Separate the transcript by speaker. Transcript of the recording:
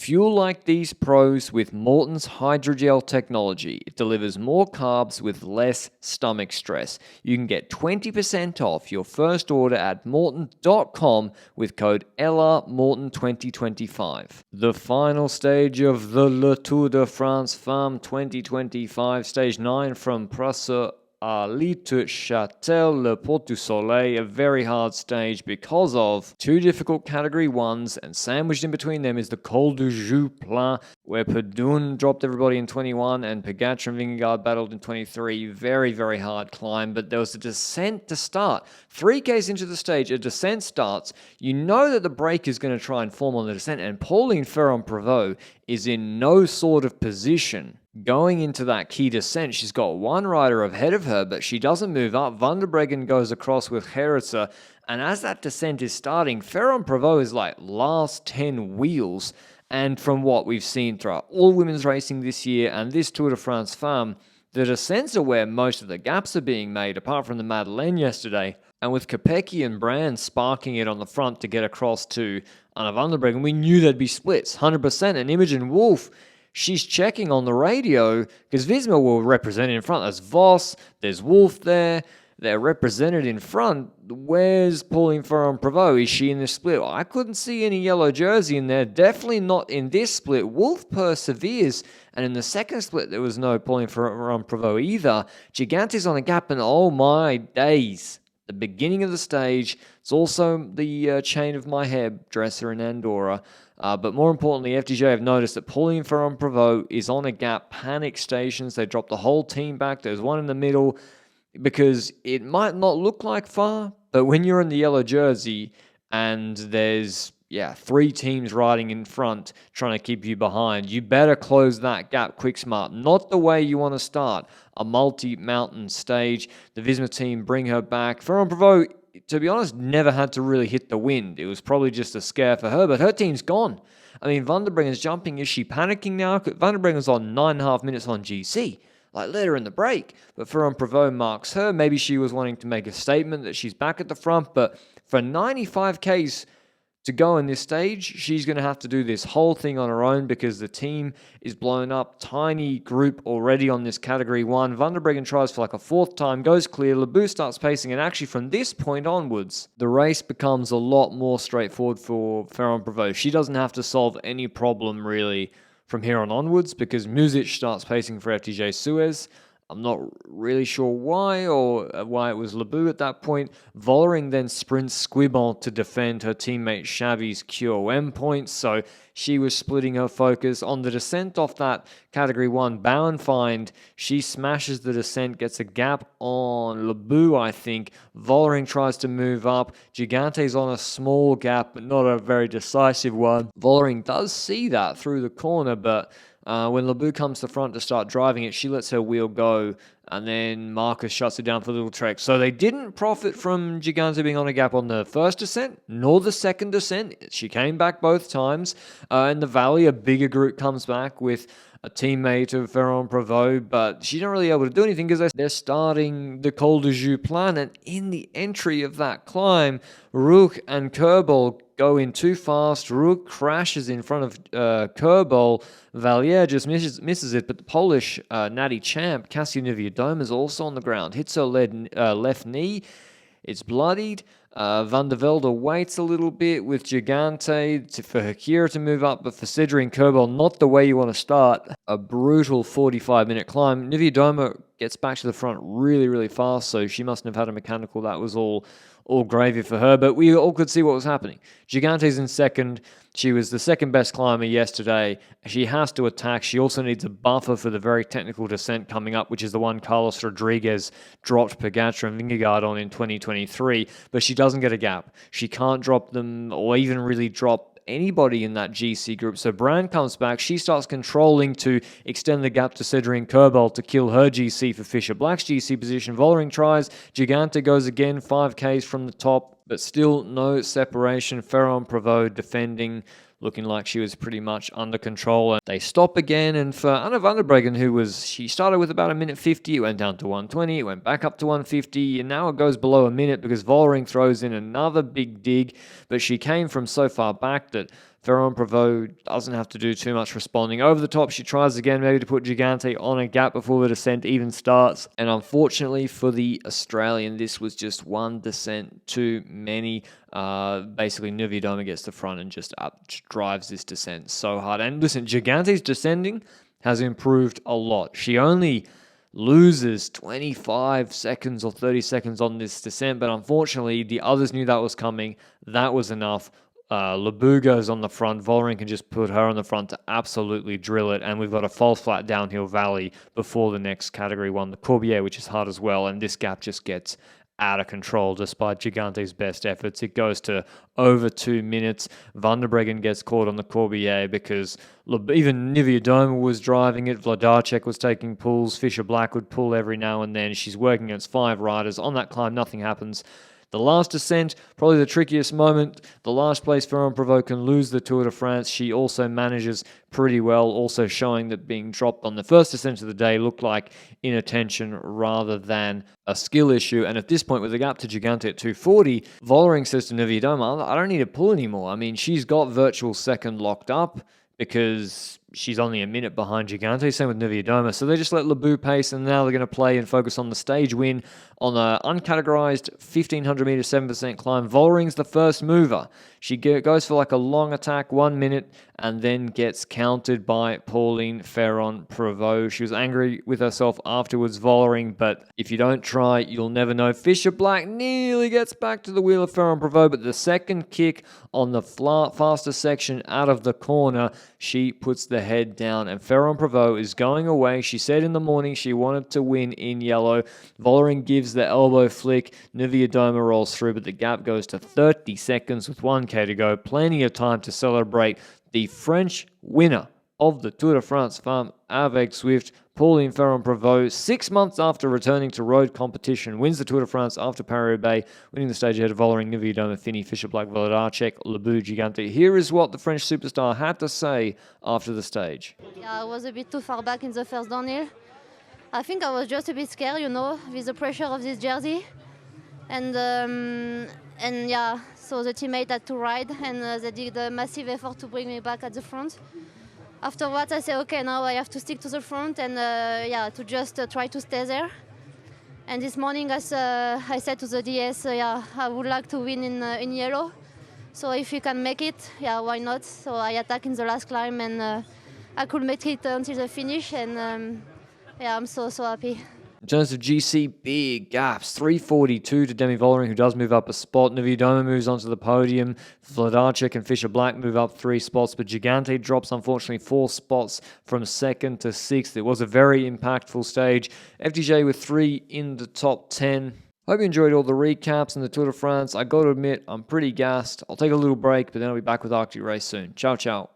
Speaker 1: Fuel like these pros with Morton's hydrogel technology. It delivers more carbs with less stomach stress. You can get 20% off your first order at morton.com with code ELLAMorton2025. The final stage of the Tour de France Femmes 2025, stage 9 from Prussia to Châtel, Le Port du Soleil, a very hard stage because of two difficult Category 1s, and sandwiched in between them is the Col du Joux Plane, where Perdoun dropped everybody in 21 and Pogacar and Vingegaard battled in 23. Very, very hard climb, but there was a descent to start. 3Ks into the stage, a descent starts. You know that the break is going to try and form on the descent, and Pauline Ferrand-Prevot is in no sort of position going into that key descent. She's got one rider ahead of her, but she doesn't move up. Van der Breggen goes across with Gerritsen, and as that descent is starting, Ferrand-Prevot is like last 10 wheels. And from what we've seen throughout all women's racing this year and this Tour de France Femmes, the descents are where most of the gaps are being made, apart from the Madeleine yesterday. And with Kopecky and Brand sparking it on the front to get across to Anna van der Breggen, we knew there'd be splits, 100%. And Imogen Wolf, she's checking on the radio because Visma will represent in front. There's Vos, there's Wolf there. They're represented in front. Where's Pauline Ferrand-Prevot? Is she in this split? Well, I couldn't see any yellow jersey in there. Definitely not in this split. Wolf perseveres. And in the second split, there was no Pauline Ferrand-Prevot either. Gigante's on a gap, and oh my days. The beginning of the stage. It's also the chain of my hairdresser in Andorra. But more importantly, FDJ have noticed that Pauline Ferrand-Prevot is on a gap. Panic stations. They dropped the whole team back. There's one in the middle because it might not look like far, but when you're in the yellow jersey and there's, three teams riding in front trying to keep you behind, you better close that gap quick smart. Not the way you want to start a multi-mountain stage. The Visma team bring her back. Ferrand-Prevot, to be honest, never had to really hit the wind. It was probably just a scare for her, but her team's gone. I mean, Van der Breggen's jumping. Is she panicking now? Van der Breggen's on 9.5 minutes on GC. Let her in the break. But Ferrand-Prevot marks her. Maybe she was wanting to make a statement that she's back at the front, but for 95 Ks to go in this stage, she's going to have to do this whole thing on her own because the team is blown up. Tiny group already on this Category 1. Van der Breggen tries for like a fourth time, goes clear. Lebeau starts pacing, and actually from this point onwards, the race becomes a lot more straightforward for Ferrand-Prevot. She doesn't have to solve any problem really from here on onwards because Muzic starts pacing for FDJ Suez. I'm not really sure why or why it was Lebeau at that point. Vollering then sprints Squibon to defend her teammate Xavi's QOM points, so she was splitting her focus. On the descent off that Category 1 Bauernfeind, she smashes the descent, gets a gap on Lebeau, I think. Vollering tries to move up. Gigante's on a small gap, but not a very decisive one. Vollering does see that through the corner, but when Lebeau comes to front to start driving it, she lets her wheel go, and then Marcus shuts it down for a little trek. So they didn't profit from Gigante being on a gap on the first descent, nor the second descent. She came back both times. In the valley, a bigger group comes back with a teammate of Ferrand-Prevot, but she's not really able to do anything because they're starting the Col du Joux Plane, and in the entry of that climb, Ruch and Kerbal go in too fast. Ruch crashes in front of Kerbal. Valier just misses it, but the Polish natty champ, Kasia Niewiadoma, is also on the ground. Hits her left knee. It's bloodied. Van der Velde waits a little bit with Gigante for Hakira to move up, but for Sidri and Kerbal, not the way you want to start a brutal 45-minute climb. Niewiadoma gets back to the front really, really fast, so she mustn't have had a mechanical. That was all gravy for her, but we all could see what was happening. Gigante's in second. She was the second best climber yesterday. She has to attack. She also needs a buffer for the very technical descent coming up, which is the one Carlos Rodriguez dropped Pogacar and Vingegaard on in 2023, but she doesn't get a gap. She can't drop them or even really drop anybody in that GC group. So Brand comes back. She starts controlling to extend the gap to Cedric and Kerbal to kill her GC for Fisher Black's GC position. Vollering tries. Gigante goes again, 5Ks from the top, but still no separation. Ferrand-Prevot defending, looking like she was pretty much under control. And they stop again, and for Anna van der Breggen, she started with about 1:50, it went down to 1:20, it went back up to 1:50, and now it goes below a minute because Vollering throws in another big dig, but she came from so far back that Ferrand-Prevot doesn't have to do too much responding. Over the top, she tries again, maybe to put Gigante on a gap before the descent even starts. And unfortunately for the Australian, this was just one descent too many. Basically, Niewiadoma gets the front and just drives this descent so hard. And listen, Gigante's descending has improved a lot. She only loses 25 seconds or 30 seconds on this descent, but unfortunately the others knew that was coming. That was enough. Lebu goes on the front. Vollering can just put her on the front to absolutely drill it, and we've got a false flat downhill valley before the next category 1, the Corbière, which is hard as well, and this gap just gets out of control despite Gigante's best efforts. It goes to over 2 minutes. Van der Breggen gets caught on the Corbière because even Niewiadoma was driving it. Vladarchek was taking pulls. Fisher Black would pull every now and then. She's working against 5 riders. On that climb, nothing happens. The last descent, probably the trickiest moment. The last place Ferrand-Prevot can lose the Tour de France. She also manages pretty well, also showing that being dropped on the first descent of the day looked like inattention rather than a skill issue. And at this point, with the gap to Gigante at 240, Vollering says to Niewiadoma, I don't need to pull anymore. I mean, she's got virtual second locked up because she's only a minute behind Gigante, same with Niewiadoma. So they just let Lebu pace, and now they're going to play and focus on the stage win on an uncategorized 1,500 meter 7% climb. Vollering's the first mover. She goes for like a long attack, 1 minute, and then gets countered by Pauline Ferrand-Prevot. She was angry with herself afterwards, Vollering, but if you don't try, you'll never know. Fisher Black nearly gets back to the wheel of Ferrand-Prevot, but the second kick on the faster section out of the corner, she puts the head down, and Ferrand-Prevot is going away. She said in the morning she wanted to win in yellow. Vollering gives the elbow flick. Niewiadoma rolls through, but the gap goes to 30 seconds with 1K to go. Plenty of time to celebrate the French winner of the Tour de France Femmes avec Zwift, Pauline Ferrand-Prevot, 6 months after returning to road competition, wins the Tour de France after Paris-Roubaix, winning the stage ahead of Vollering, Niewiadoma, Finney, Fisher Black, Vladarchek, Lebu, Gigante. Here is what the French superstar had to say after the stage.
Speaker 2: Yeah, I was a bit too far back in the first downhill. I think I was just a bit scared, with the pressure of this jersey. And yeah, so the teammate had to ride, and they did a massive effort to bring me back at the front. Afterwards, I said, okay, now I have to stick to the front and to just try to stay there. And this morning, as I said to the DS, I would like to win in yellow. So if you can make it, why not? So I attacked in the last climb, and I could make it until the finish, and I'm so happy.
Speaker 1: In terms of GC, big gaps. 342 to Demi Vollering, who does move up a spot. Niewiadoma moves onto the podium. Vladarchek and Fisher Black move up 3 spots, but Gigante drops, unfortunately, 4 spots from 2nd to 6th. It was a very impactful stage. FDJ with 3 in the top 10. Hope you enjoyed all the recaps in the Tour de France. I got to admit, I'm pretty gassed. I'll take a little break, but then I'll be back with Arctic Race soon. Ciao, ciao.